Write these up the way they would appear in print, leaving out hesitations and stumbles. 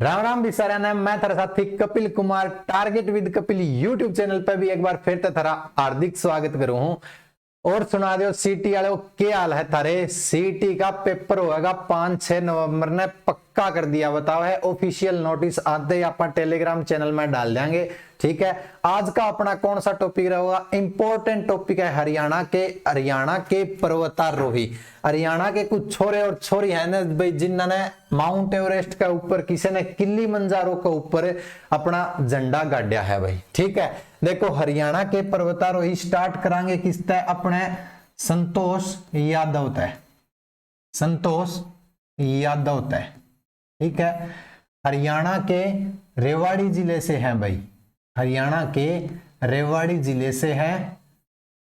राम राम भी सारा नाम मैं थारा साथी Kapil Kumar target with Kapil YouTube channel पर भी एक बार फिर तो थारा हार्दिक स्वागत करूं हूं। और सुना दो सीटी वालों क्या हाल है थारे। सीटी का पेपर होगा 5-6 नवंबर ने पक्का कर दिया बताओ है। ऑफिशियल नोटिस आते ही अपन टेलीग्राम चैनल में डाल देंगे। ठीक है, आज का अपना कौन सा टॉपिक रहेगा? इंपॉर्टेंट टॉपिक है हरियाणा के पर्वतारोही। हरियाणा के कुछ छोरे और छोरी है ना भाई, जिन्होंने माउंट एवरेस्ट के ऊपर, किसी ने किलिमंजारो के ऊपर अपना झंडा गाड़ा है भाई। ठीक है, देखो हरियाणा के पर्वतारोही स्टार्ट करांगे किस तय? अपने संतोष यादव तय। संतोष यादव तय। ठीक है, हरियाणा के रेवाड़ी जिले से है भाई। हरियाणा के रेवाड़ी जिले से है।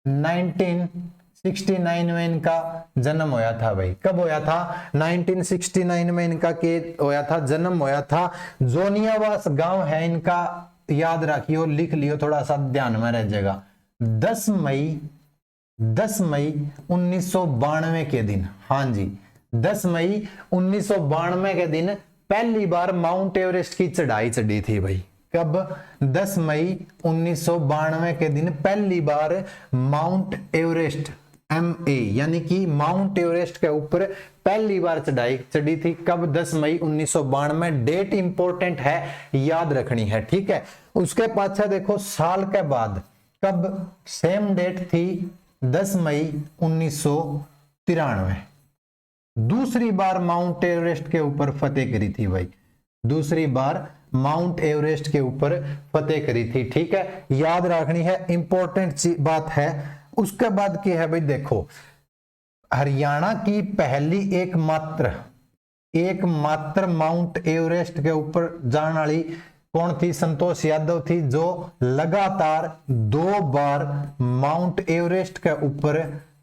1969 में इनका जन्म होया था भाई। कब होया था? 1969 में इनका के होया था, जन्म होया था। जोनियावास गांव है इनका, याद रखियो, लिख लियो, थोड़ा सा ध्यान में रह जाएगा। 10 मई 1992 के दिन, हाँ जी 10 मई 1992 के दिन पहली बार माउंट एवरेस्ट की चढ़ाई चढ़ी थी भाई। कब? 10 मई 1992 के दिन पहली बार माउंट एवरेस्ट MA यानी कि माउंट एवरेस्ट के ऊपर पहली बार चढ़ाई चढ़ी थी। कब? 10 मई 1992। डेट इंपॉर्टेंट है, याद रखनी है। ठीक है, उसके पाछे देखो साल के बाद, कब? सेम डेट थी 10 मई 1993। दूसरी बार माउंट एवरेस्ट के ऊपर फतेह करी थी भाई। दूसरी बार माउंट एवरेस्ट के ऊपर फतेह करी थी। ठीक है, याद रखनी है, इंपॉर्टेंट बात है। उसके बाद क्या है भाई? देखो हरियाणा की पहली एकमात्र माउंट एवरेस्ट के ऊपर जाने वाली कौन थी? संतोष यादव थी, जो लगातार 2 बार माउंट एवरेस्ट के ऊपर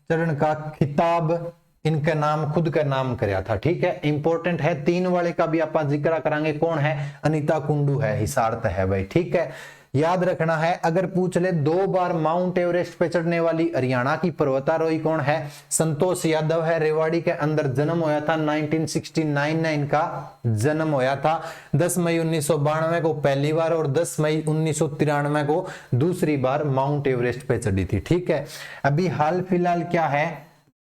चढ़ने का खिताब इनके नाम, खुद का नाम कराया था। ठीक है, इंपॉर्टेंट है। 3 वाले का भी आप जिक्र करांगे। कौन है? अनीता कुंडू है, हिसार है भाई। ठीक है, याद रखना है। अगर पूछ ले 2 बार माउंट एवरेस्ट पे चढ़ने वाली हरियाणा की पर्वतारोही कौन है? संतोष यादव है। रेवाड़ी के अंदर जन्म होया था। 1969 में इनका जन्म होया था। 10 मई 1992 को पहली बार और 10 मई 1993 को दूसरी बार माउंट एवरेस्ट पे चढ़ी थी। ठीक है, अभी हाल फिलहाल क्या है?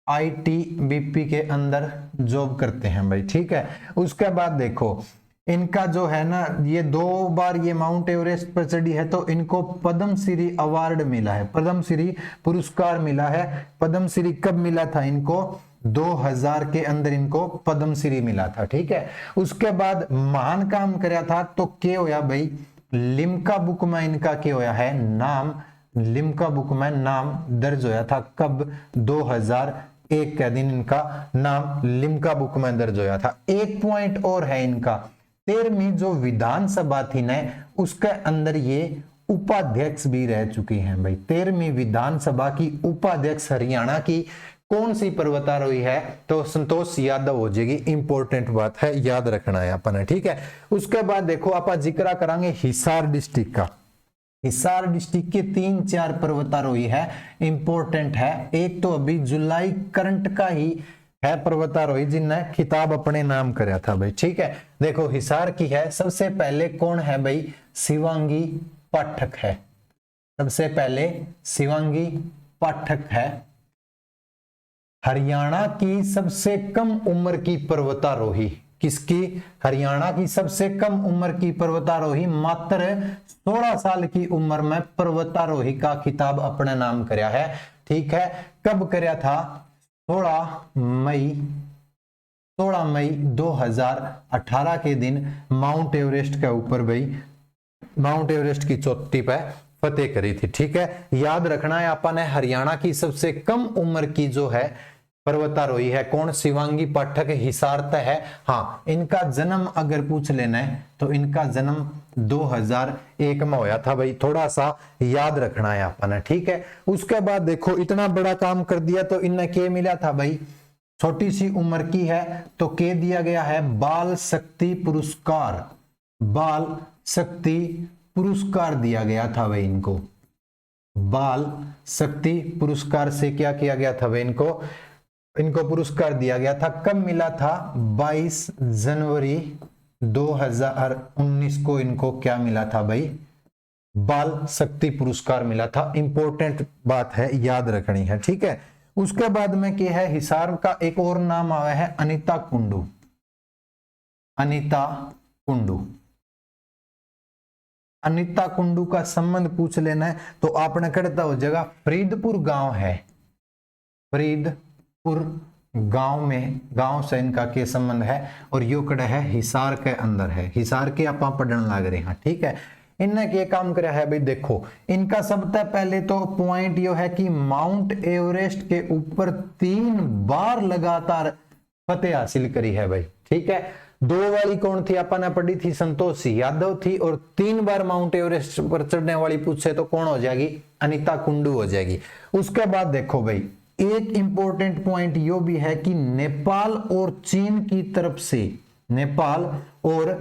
ITBP के अंदर जॉब करते हैं भाई। ठीक है, उसके बाद देखो इनका जो है ना, ये 2 बार ये माउंट एवरेस्ट पर चढ़ी है तो इनको पद्मश्री अवार्ड मिला है, पद्मश्री पुरस्कार मिला है। पद्मश्री कब मिला था इनको? 2000 के अंदर इनको पद्मश्री मिला था। ठीक है, उसके बाद महान काम कराया था तो क्या होया भाई? लिम्का बुक में इनका क्या होया है? नाम, लिम्का बुक में नाम दर्ज होया था। कब? 2001 के दिन इनका नाम लिम्का बुक में दर्ज होया था। एक पॉइंट और है इनका, 13वीं जो विधानसभा थी ना, उसके अंदर ये उपाध्यक्ष भी रह चुकी हैं भाई। 13वीं विधानसभा की उपाध्यक्ष हरियाणा की कौन सी पर्वतारोही है? तो संतोष यादव हो जाएगी। इंपॉर्टेंट बात है, याद रखना है अपन। ठीक है, उसके बाद देखो आप जिक्र करांगे हिसार डिस्ट्रिक्ट का। हिसार डिस्ट्रिक्ट के 3-4 पर्वतारोही है, इंपॉर्टेंट है। एक तो अभी जुलाई करंट का ही है पर्वतारोही जिनने खिताब अपने नाम कराया था भाई। ठीक है, देखो हिसार की है। सबसे पहले कौन है भाई? शिवांगी पाठक है। सबसे पहले शिवांगी पाठक है। हरियाणा की सबसे कम उम्र की पर्वतारोही किसकी? हरियाणा की सबसे कम उम्र की पर्वतारोही, मात्र 16 साल की उम्र में पर्वतारोही का खिताब अपने नाम कराया है। ठीक है, कब कराया था? 16 मई 2018 के दिन माउंट एवरेस्ट के ऊपर भाई, माउंट एवरेस्ट की चोटी पे फतेह करी थी। ठीक है, याद रखना है अपन ने, हरियाणा की सबसे कम उम्र की जो है पर्वतारोही है कौन? शिवांगी पाठक, हिसार तय है। हाँ, इनका जन्म अगर पूछ लेना है तो इनका जन्म 2001 में होया था भाई। थोड़ा सा याद रखना है अपन। ठीक है, उसके बाद देखो इतना बड़ा काम कर दिया तो इन्हें क्या मिला था भाई? छोटी सी उम्र की है तो क्या दिया गया है? बाल शक्ति पुरस्कार। बाल शक्ति पुरस्कार दिया गया था भाई इनको। बाल शक्ति पुरस्कार से क्या किया गया था भाई? इनको पुरस्कार दिया गया था। कब मिला था? 22 जनवरी 2019 को इनको क्या मिला था भाई, बाल शक्ति पुरस्कार मिला था। इंपॉर्टेंट बात है, याद रखनी है, ठीक है। उसके बाद में क्या है, हिसार का एक और नाम आया है अनीता कुंडू। अनीता कुंडू, अनीता कुंडू का संबंध पूछ लेना है तो आपने करता हो जगह फरीदपुर गांव है, फरीदपुर गांव में, गांव से इनका क्या संबंध है, और यो कड़ा है हिसार के अंदर है, हिसार के आप पढ़ने लग रहे हैं, ठीक है। इनने क्या काम करा है भाई, देखो इनका सबसे पहले तो पॉइंट यो है कि माउंट एवरेस्ट के ऊपर 3 बार लगातार फतेह हासिल करी है भाई, ठीक है। 2 वाली कौन थी, अपन ने पढ़ी थी, संतोष यादव थी, और 3 बार माउंट एवरेस्ट पर चढ़ने वाली पूछे तो कौन हो जाएगी, अनीता कुंडू हो जाएगी। उसके बाद देखो भाई, एक इंपॉर्टेंट पॉइंट यो भी है कि नेपाल और चीन की तरफ से, नेपाल और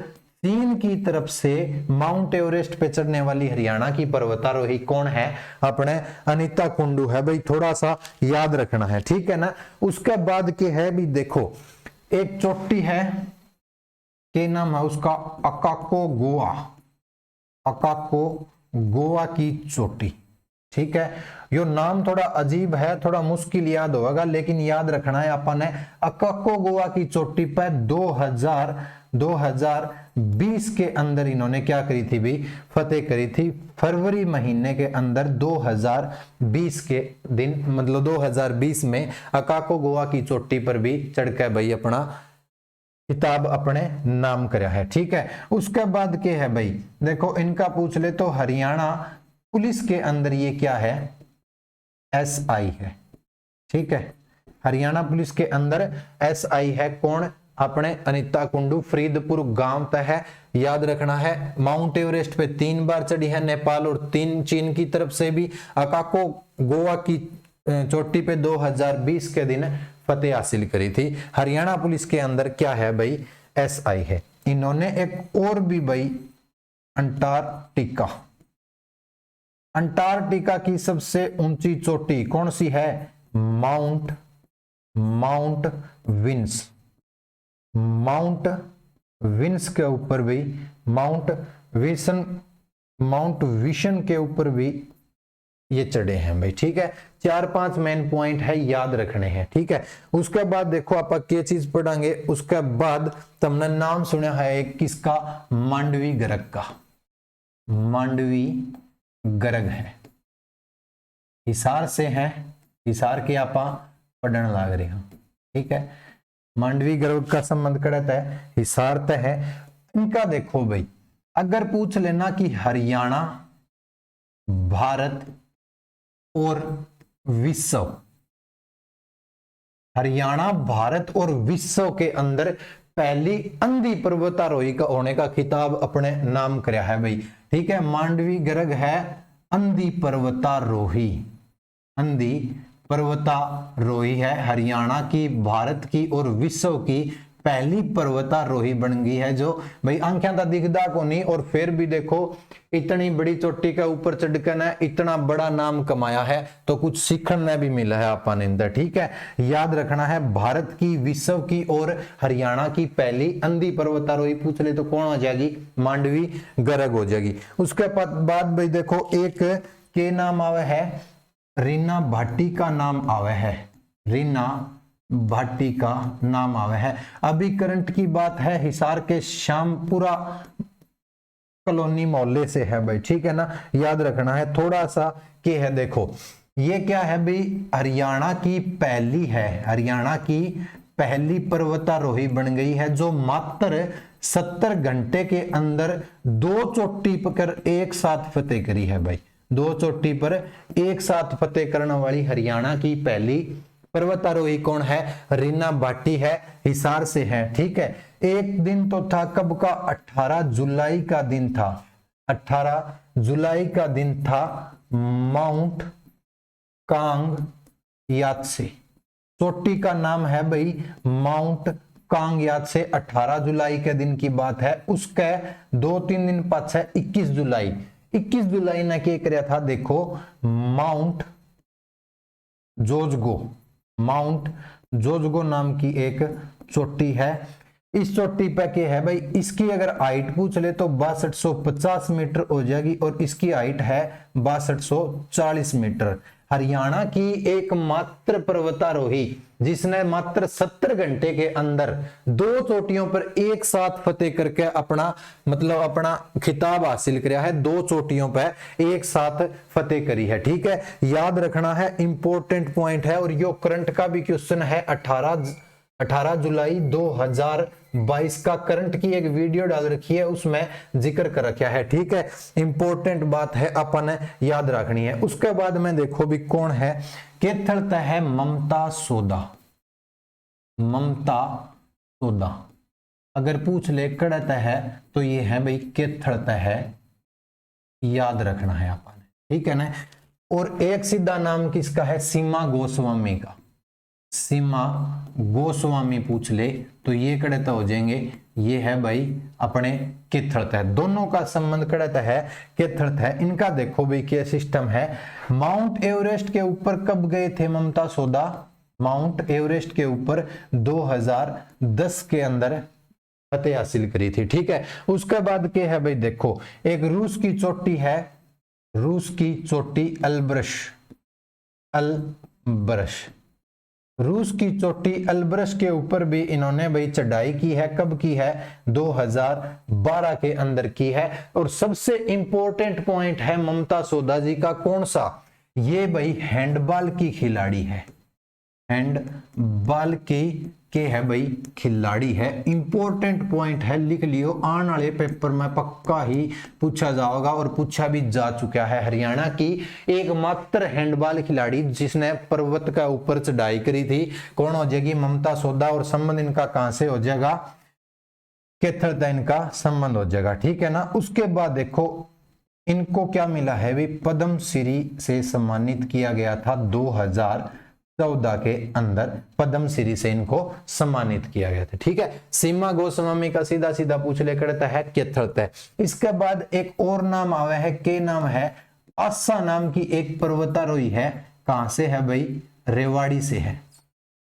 चीन की तरफ से माउंट एवरेस्ट पे चढ़ने वाली हरियाणा की पर्वतारोही कौन है, अपने अनीता कुंडू है भाई, थोड़ा सा याद रखना है, ठीक है ना। उसके बाद के है भी, देखो एक चोटी है, के नाम है उसका अकाको गोवा, अकाको गोवा की चोटी, ठीक है। यो नाम थोड़ा अजीब है, थोड़ा मुश्किल याद होगा, लेकिन याद रखना है अपन है। अकाको गोवा की चोटी पर 2020 के अंदर इन्होंने क्या करी थी भी, फतेह करी थी। फरवरी महीने के अंदर 2020 के दिन, मतलब 2020 में अकाको गोवा की चोटी पर भी चढ़ के भाई अपना किताब अपने नाम करा है, ठीक है। उसके बाद के है भाई, देखो इनका पूछ ले तो हरियाणा पुलिस के अंदर ये क्या है, SI है, ठीक है। हरियाणा पुलिस के अंदर SI है कौन, अपने अनीता कुंडू, फरीदपुर गांव तक है, याद रखना है। माउंट एवरेस्ट पे 3 बार चढ़ी है नेपाल और 3 चीन की तरफ से भी। अकाको गोवा की चोटी पे 2020 के दिन फतेह हासिल करी थी। हरियाणा पुलिस के अंदर क्या है भाई, SI है। इन्होंने एक और भी भाई, अंटार्कटिका, अंटार्कटिका की सबसे ऊंची चोटी कौन सी है, माउंट विंस, माउंट विंस के ऊपर भी, माउंट विशन के ऊपर भी ये चढ़े हैं भाई, ठीक है। 4-5 मेन पॉइंट है, याद रखने हैं, ठीक है। उसके बाद देखो आप क्या चीज पढ़ांगे, उसके बाद तुमने नाम सुना है एक किसका, मांडवी गर्ग का, मांडवी गर्ग है, हिसार से है, हिसार के आप पढ़ने लग रहे हैं, ठीक है। मांडवी गर्ग का संबंध करता है हिसार तय है। इनका देखो भाई, अगर पूछ लेना कि हरियाणा, भारत और विश्व, हरियाणा भारत और विश्व के अंदर पहली अंधी पर्वतारोही का होने का खिताब अपने नाम कराया है भाई, ठीक है। मांडवी गर्ग है अंधी पर्वतारोही, अंधी पर्वतारोही है, हरियाणा की, भारत की और विश्व की पहली पर्वतारोही बन गई है, जो भाई आंखें तो दिखदा को नहीं, और फिर भी देखो इतनी बड़ी चोटी के ऊपर चढ़कर ना इतना बड़ा नाम कमाया है, तो कुछ सीखने भी मिला है अपन इंदर, ठीक है। याद रखना है, भारत की, विश्व की और हरियाणा की पहली अंधी पर्वतारोही पूछ ले तो कौन हो जाएगी, मांडवी गर्ग हो जाएगी। उसके बाद भाई देखो एक के नाम आवे है, रीना भाटी का नाम आवे है, रीना भाटी का नाम आवे है। अभी करंट की बात है, हिसार के श्यामपुरा कॉलोनी मोहल्ले से है भाई, ठीक है ना, याद रखना है। थोड़ा सा के है, देखो ये क्या है भाई, हरियाणा की पहली है, हरियाणा की पहली पर्वतारोही बन गई है, जो मात्र 70 घंटे के अंदर 2 चोटी पर एक साथ फतेह करी है भाई, 2 चोटी पर एक साथ फतेह करने वाली हरियाणा की पहली पर्वतारोही कौन है, रीना भाटी है, हिसार से है, ठीक है। एक दिन तो था कब का, 18 जुलाई का दिन था, 18 जुलाई का दिन था, माउंट कांग यात्से, चोटी का नाम है भाई माउंट कांग यात्से, 18 जुलाई के दिन की बात है। उसके 2-3 दिन पाछे 21 जुलाई ने क्या किया था, देखो माउंट जोजगो, माउंट जोजगो नाम की एक चोटी है, इस चोटी पे क्या है भाई, इसकी अगर हाइट पूछ ले तो 6250 मीटर हो जाएगी और इसकी हाइट है 6240 मीटर। हरियाणा की एकमात्र पर्वतारोही जिसने मात्र 70 घंटे के अंदर 2 चोटियों पर एक साथ फतेह करके अपना खिताब हासिल किया है। 2 चोटियों पर एक साथ फतेह करी है। ठीक है, याद रखना है, इंपॉर्टेंट पॉइंट है। और यो करंट का भी क्वेश्चन है, 18 जुलाई 2022 का करंट की एक वीडियो डाल रखी है, उसमें जिक्र कर रखा है। ठीक है, इंपॉर्टेंट बात है, अपन याद रखनी है। उसके बाद में देखो भी कौन है, केथलता है ममता सोदा। ममता सोदा अगर पूछ ले कड़ता है तो ये है भाई केथलता है, याद रखना है अपन। ठीक है ना। और एक सीधा नाम किसका है, सीमा गोस्वामी का। सीमा गोस्वामी पूछ ले तो ये कड़ता हो जाएंगे, ये है भाई अपने केथलता है। दोनों का संबंध कड़ता है, केथलता है। इनका देखो भाई क्या सिस्टम है। माउंट एवरेस्ट के ऊपर कब गए थे ममता सोदा, माउंट एवरेस्ट के ऊपर 2010 के अंदर फतेह हासिल करी थी। ठीक है, उसके बाद क्या है भाई, देखो एक रूस की चोटी है, रूस की चोटी अल्ब्रश। रूस की चोटी अल्ब्रश के ऊपर भी इन्होंने भाई चढ़ाई की है। कब की है, 2012 के अंदर की है। और सबसे इंपॉर्टेंट पॉइंट है ममता सोदा जी का, कौन सा, ये भाई हैंडबॉल की खिलाड़ी है। हैंडबॉल की के है भाई खिलाड़ी है। इंपॉर्टेंट पॉइंट है, लिख लियो, आने वाले पेपर में पक्का ही पूछा जाएगा और पूछा भी जा चुका है। हरियाणा की एकमात्र हैंडबॉल खिलाड़ी जिसने पर्वत का ऊपर चढ़ाई करी थी, कौन हो जाएगी, ममता सोदा। और संबंध इनका कहां से हो जाएगा, केथलता इनका संबंध हो जाएगा। ठीक है ना। उसके बाद देखो इनको क्या मिला है भी, पद्म श्री से सम्मानित किया गया था 2014 के अंदर, पद्म श्री से इनको सम्मानित किया गया था। ठीक है, सीमा गोस्वामी का सीधा सीधा पूछ ले करता है केथलता है। इसके बाद एक और नाम आवे है, के नाम है, आशा नाम की एक पर्वतारोही है। कहां से है भाई, रेवाड़ी से है।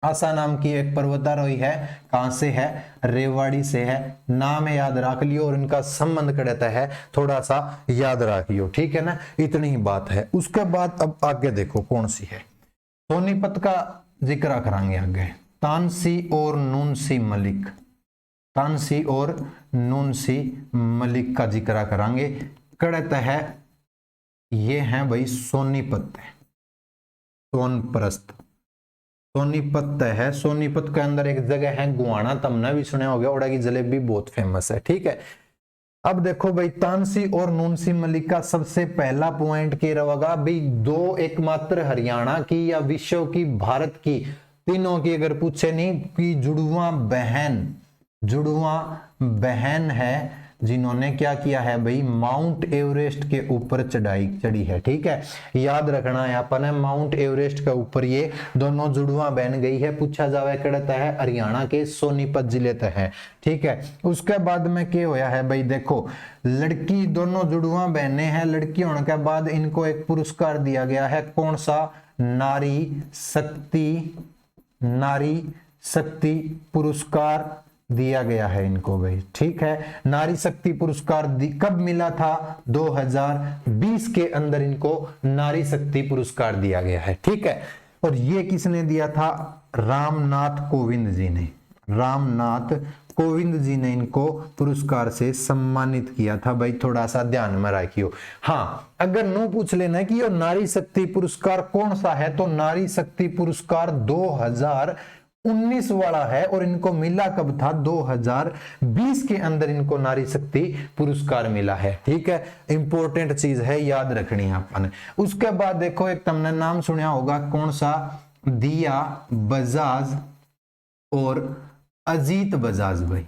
आशा नाम की एक पर्वतारोही है, कहां से है, रेवाड़ी से है। नाम याद रख लियो और इनका संबंध करता है, थोड़ा सा याद रखियो। ठीक है ना, इतनी ही बात है। उसके बाद अब आगे देखो कौन सी है, सोनीपत का जिक्र करांगे आगे। तानसी और नूनसी मलिक, तानसी और नूनसी मलिक का जिक्र करांगे। कड़ता है ये है भाई सोनीपत है, सोनप्रस्थ, सोनीपत है। सोनीपत के अंदर एक जगह है गुआना, तुमने भी सुना होगा, ओड़ा की जलेबी बहुत फेमस है। ठीक है, अब देखो भाई तानसी और नूनसी मलिक का सबसे पहला पॉइंट क्या रहेगा भाई, 2 एकमात्र हरियाणा की या विश्व की, भारत की, तीनों की अगर पूछे नहीं कि जुड़वा बहन है जिन्होंने क्या किया है भाई, माउंट एवरेस्ट के ऊपर चढ़ी है। ठीक है, याद रखना है अपन है, माउंट एवरेस्ट के ऊपर ये दोनों जुड़वा बहन गई है। पूछा जावे कड़ता है हरियाणा के सोनीपत जिले तक है। ठीक है, उसके बाद में क्या होया है भाई, देखो लड़की, दोनों जुड़वा बहने हैं, लड़की होने के बाद इनको एक पुरस्कार दिया गया है। कौन सा, नारी शक्ति पुरस्कार दिया गया है इनको भाई। ठीक है, नारी शक्ति पुरस्कार कब मिला था, 2020 के अंदर इनको नारी शक्ति पुरस्कार दिया गया है। ठीक है, और ये किसने दिया था, रामनाथ कोविंद जी ने। रामनाथ कोविंद जी ने इनको पुरस्कार से सम्मानित किया था भाई, थोड़ा सा ध्यान में रखियो। हाँ, अगर नो पूछ लेना कि ये नारी शक्ति पुरस्कार कौन सा है, तो नारी शक्ति पुरस्कार 2019 वाला है और इनको मिला कब था, 2020 के अंदर इनको नारी शक्ति पुरस्कार मिला है। ठीक है, इंपॉर्टेंट चीज है, याद रखनी है अपन। उसके बाद देखो एक तुमने नाम सुना होगा, कौन सा, दिया बजाज और अजीत बजाज भाई,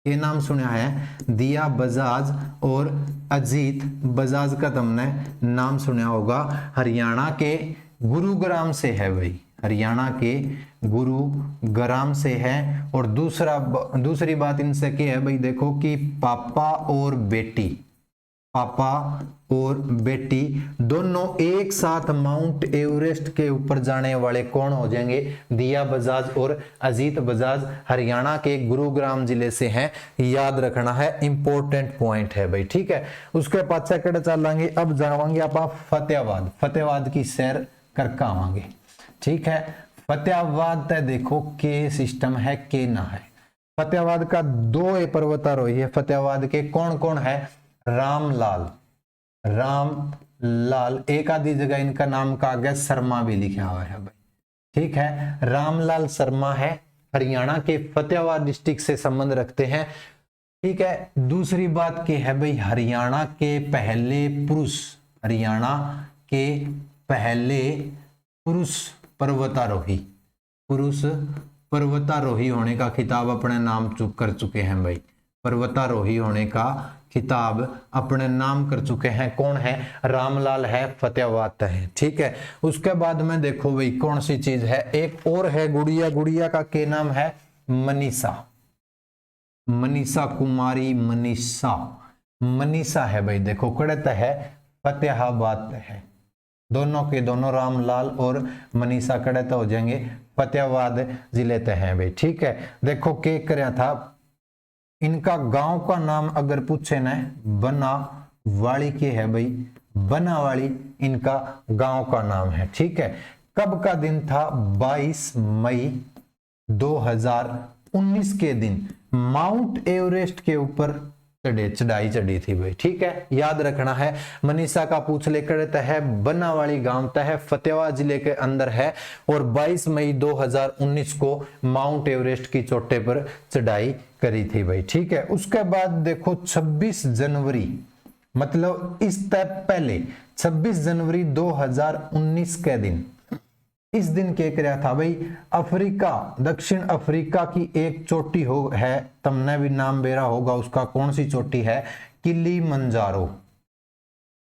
ये नाम सुना है, दिया बजाज और अजीत बजाज का तुमने नाम सुना होगा। हरियाणा के गुरुग्राम से है भाई, हरियाणा के गुरुग्राम से है। और दूसरी बात इनसे क्या है भाई, देखो कि पापा और बेटी, पापा और बेटी दोनों एक साथ माउंट एवरेस्ट के ऊपर जाने वाले कौन हो जाएंगे? दिया बजाज और अजीत बजाज हरियाणा के गुरुग्राम जिले से हैं, याद रखना है, इंपॉर्टेंट पॉइंट है भाई, ठीक है। उसके पाछे कड़े चलेंगे, अब जावांगे आप फतेहाबाद। फतेहाबाद की सैर करके आवांगे, ठीक है। फतेहाबाद तय देखो के सिस्टम है, के ना है। फतेहाबाद का दो पर्वतारोही है फतेहाबाद के, कौन कौन है? रामलाल, रामलाल, एक आधी जगह इनका नाम का आगे शर्मा भी लिखा हुआ है भाई, ठीक है। रामलाल शर्मा है, हरियाणा के फतेहाबाद डिस्ट्रिक्ट से संबंध रखते हैं, ठीक है। दूसरी बात की है भाई, हरियाणा के पहले पुरुष, हरियाणा के पहले पुरुष पर्वतारोही, पुरुष पर्वतारोही होने का खिताब अपने नाम कर चुके हैं भाई, पर्वतारोही होने का खिताब अपने नाम कर चुके हैं, कौन है? रामलाल है, फतेहाबाद है, ठीक है। उसके बाद में देखो भाई कौन सी चीज है, एक और है गुड़िया, गुड़िया का के नाम है मनीषा, मनीषा कुमारी, मनीषा, मनीषा है भाई, देखो कड़त है फतेहाबाद है, दोनों के दोनों रामलाल और मनीषा कड़त हो जाएंगे फतेहाबाद जिले ते हैं भाई, ठीक है। देखो के करया था, इनका गांव का नाम अगर पूछे ना, बनावाली के है भाई, बनावाली इनका गांव का नाम है, ठीक है। कब का दिन था? 22 मई 2019 के दिन माउंट एवरेस्ट के ऊपर चढ़ाई चढ़ी थी भाई, ठीक है, याद रखना है। मनीषा का पूछ लेकर है, बनावाली गांव तय है, फतेहाबाद जिले के अंदर है, और 22 मई 2019 को माउंट एवरेस्ट की चोटी पर चढ़ाई करी थी भाई, ठीक है। उसके बाद देखो 26 जनवरी, मतलब इस तय पहले 26 जनवरी 2019 के दिन, इस दिन क्या कराया था भाई? अफ्रीका, दक्षिण अफ्रीका की एक चोटी हो है, तुमने भी नाम बेरा होगा उसका, कौन सी चोटी है? किलिमंजारो,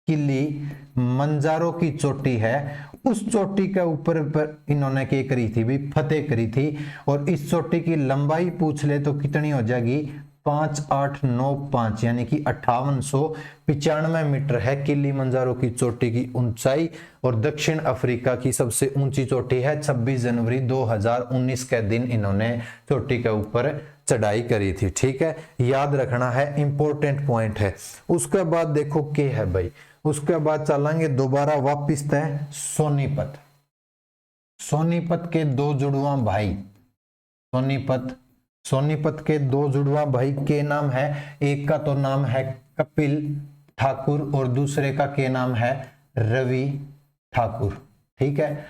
किलिमंजारो की चोटी है, उस चोटी के ऊपर इन्होंने क्या करी थी भी? फतेह करी थी। और इस चोटी की लंबाई पूछ ले तो कितनी हो जाएगी? 5895 यानी कि 5895 मीटर है किलिमंजारो की चोटी की ऊंचाई, और दक्षिण अफ्रीका की सबसे ऊंची चोटी है। 26 जनवरी 2019 के दिन इन्होंने चोटी के ऊपर चढ़ाई करी थी, ठीक है, याद रखना है, इंपॉर्टेंट पॉइंट है। उसके बाद देखो के है भाई, उसके बाद चलेंगे दोबारा वापिस तय सोनीपत। सोनीपत के दो जुड़वा भाई, सोनीपत, सोनीपत के दो जुड़वा भाई के नाम है, एक का तो नाम है कपिल ठाकुर और दूसरे का के नाम है रवि ठाकुर, ठीक है।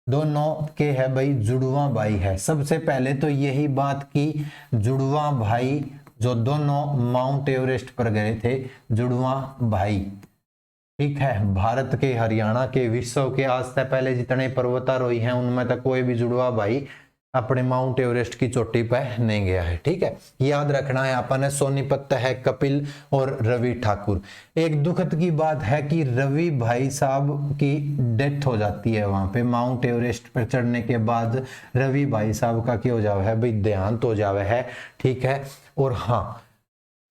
दोनों के है भाई जुड़वा भाई है। सबसे पहले तो यही बात की जुड़वा भाई जो दोनों माउंट एवरेस्ट पर गए थे, जुड़वा भाई, ठीक है, भारत के, हरियाणा के, विश्व के आज तक पहले जितने पर्वतारोही हैं उनमें तक कोई भी जुड़वा भाई अपने माउंट एवरेस्ट की चोटी पर नहीं गया है, ठीक है, याद रखना है आपने। सोनीपत है कपिल और रवि ठाकुर। एक दुखद की बात है कि रवि भाई साहब की डेथ हो जाती है वहां पे, माउंट एवरेस्ट पर चढ़ने के बाद रवि भाई साहब का क्या हो जावे है भाई? देहांत हो जावे है, ठीक है। और हाँ,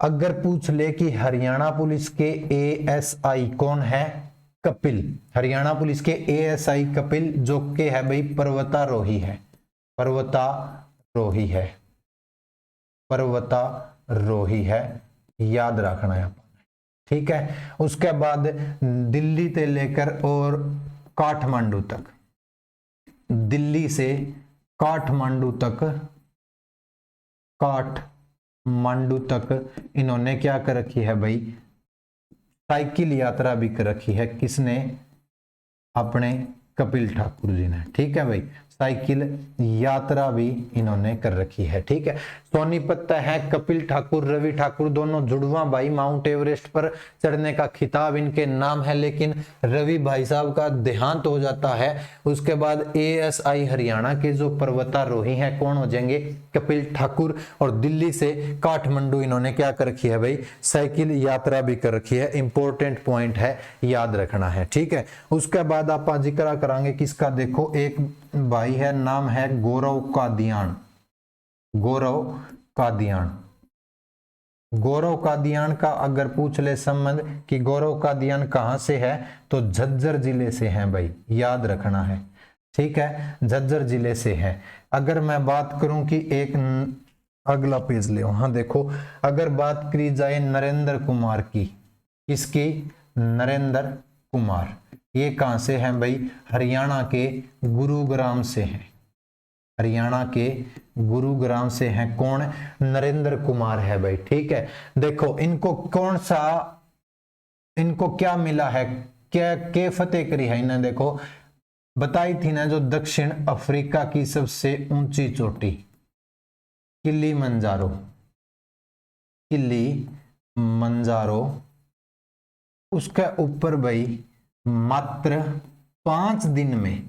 अगर पूछ ले कि हरियाणा पुलिस के एएसआई कौन है? कपिल, हरियाणा पुलिस के एएसआई कपिल, जो के है भाई पर्वतारोही है, पर्वतारोही है, पर्वतारोही है, याद रखना है, ठीक है। उसके बाद दिल्ली से लेकर और काठमांडू तक, दिल्ली से काठमांडू तक, काठमांडू तक इन्होंने क्या कर रखी है भाई? साइकिल यात्रा भी कर रखी है। किसने? अपने कपिल ठाकुर जी ने, ठीक है भाई, साइकिल यात्रा भी इन्होंने कर रखी है, ठीक है। सोनीपत है कपिल ठाकुर, रवि ठाकुर, दोनों जुड़वा भाई, माउंट एवरेस्ट पर चढ़ने का खिताब इनके नाम है, लेकिन रवि भाई साहब का देहांत हो जाता है। उसके बाद एएसआई हरियाणा के जो पर्वतारोही हैं कौन हो जाएंगे? कपिल ठाकुर। और दिल्ली से काठमांडू इन्होंने क्या कर रखी है भाई? साइकिल यात्रा भी कर रखी है, इंपॉर्टेंट पॉइंट है, याद रखना है, ठीक है। उसके बाद आप जिक्र करांगे किसका? देखो एक भाई है, नाम है गौरव कादियान, गौरव कादियान, गौरव कादियान का अगर पूछ ले संबंध कि गौरव कादियान कहां से है, तो झज्जर जिले से है भाई, याद रखना है, ठीक है, झज्जर जिले से है। अगर मैं बात करूं कि एक अगला पेज ले, हाँ देखो, अगर बात करी जाए नरेंद्र कुमार की, किसकी, नरेंद्र कुमार, ये कहां से हैं भाई, हरियाणा के गुरुग्राम से हैं, हरियाणा के गुरुग्राम से हैं। कौन, नरेंद्र कुमार है भाई, ठीक है। देखो इनको कौन सा, इनको क्या मिला है, क्या के फतेह करी है इन्हें, देखो बताई थी ना जो दक्षिण अफ्रीका की सबसे ऊंची चोटी किलिमंजारो, किलिमंजारो, उसके ऊपर भाई मात्र 5 दिन में,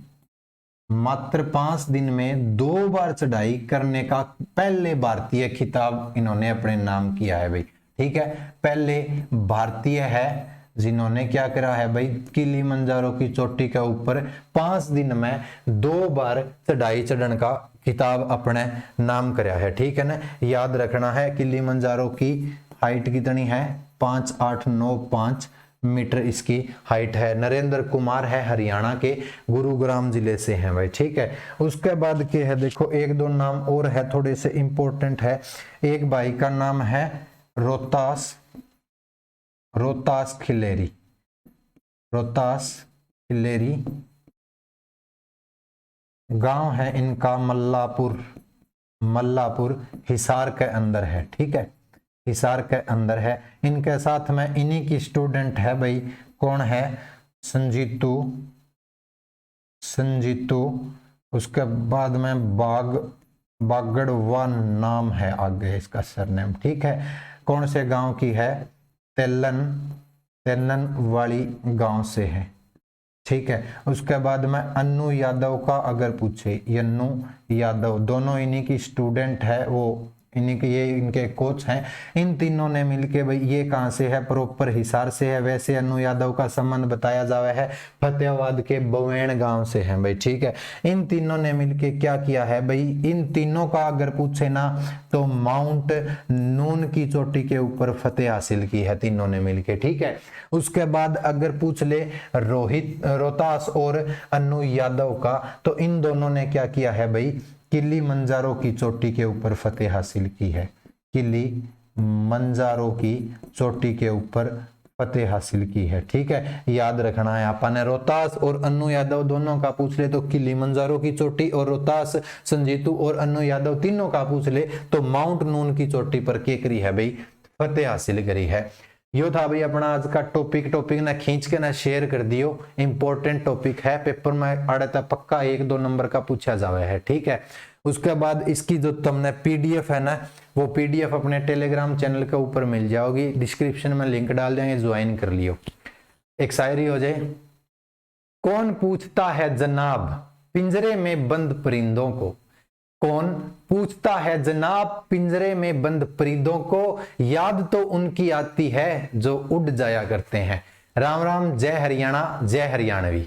मात्र 5 दिन में 2 बार चढ़ाई करने का पहले भारतीय खिताब इन्होंने अपने नाम किया है भाई, ठीक है। पहले भारतीय है जिन्होंने क्या करा है भाई, किलिमंजारो की चोटी के ऊपर 5 दिन में 2 बार चढ़ाई चढ़ने का खिताब अपने नाम कराया है, ठीक है ना, याद रखना है। किलिमंजारो की हाइट कितनी है, 5895 मीटर इसकी हाइट है। नरेंद्र कुमार है, हरियाणा के गुरुग्राम जिले से हैं भाई, ठीक है। उसके बाद क्या है, देखो एक दो नाम और है थोड़े से इंपॉर्टेंट है। एक भाई का नाम है रोहतास, रोहतास खिलेरी, रोहतास खिलेरी, गांव है इनका मल्लापुर, मल्लापुर हिसार के अंदर है, ठीक है, हिसार के अंदर है। इनके साथ में इन्हीं की स्टूडेंट है भाई, कौन है, संजीतू, संजीतू, उसके बाद में बागड़वा नाम है आगे इसका सरनेम, ठीक है। कौन से गांव की है, तेलन, तेलन वाली गांव से है, ठीक है। उसके बाद में अन्नू यादव का अगर पूछे, अन्नू यादव, दोनों इन्हीं की स्टूडेंट है, वो इन्हीं के, ये इनके कोच हैं। इन तीनों ने मिलके भाई, ये कहां से है, प्रॉपर हिसार से है। वैसे अन्नू यादव का संबंध बताया जावे है फतेहाबाद के बवेण गांव से है भाई, ठीक है। इन तीनों ने मिलके क्या किया है भाई, इन तीनों का अगर पूछे ना तो माउंट नून की चोटी के ऊपर फतेह हासिल की है तीनों ने मिलके, ठीक है। उसके बाद अगर पूछ ले रोहतास और अन्नू यादव का, तो इन दोनों ने क्या किया है भाई, किलिमंजारो की चोटी के ऊपर फतेह हासिल की है, किलिमंजारो की चोटी के ऊपर फतेह हासिल की है, ठीक है, याद रखना है। आपने रोहतास और अन्नू यादव दोनों का पूछ ले तो किलिमंजारो की चोटी, और रोहतास, संजीतू और अन्नू यादव तीनों का पूछ ले तो माउंट नून की चोटी पर क्या करी है भाई, फतेह हासिल करी है। यो था भाई अपना आज का टॉपिक ना खींच के ना शेयर कर दियो, इंपॉर्टेंट टॉपिक है, पेपर में आड़े तक पक्का 1-2 नंबर का पूछा जावे है, ठीक है। उसके बाद इसकी जो तुमने पीडीएफ है ना, वो पीडीएफ अपने टेलीग्राम चैनल के ऊपर मिल जाओगी, डिस्क्रिप्शन में लिंक डाल देंगे, ज्वाइन कर लियो। एक शायरी हो जाए, कौन पूछता है जनाब पिंजरे में बंद परिंदों को, कौन पूछता है जनाब पिंजरे में बंद परिंदों को, याद तो उनकी आती है जो उड़ जाया करते हैं। राम राम, जय हरियाणा, जय हरियाणवी।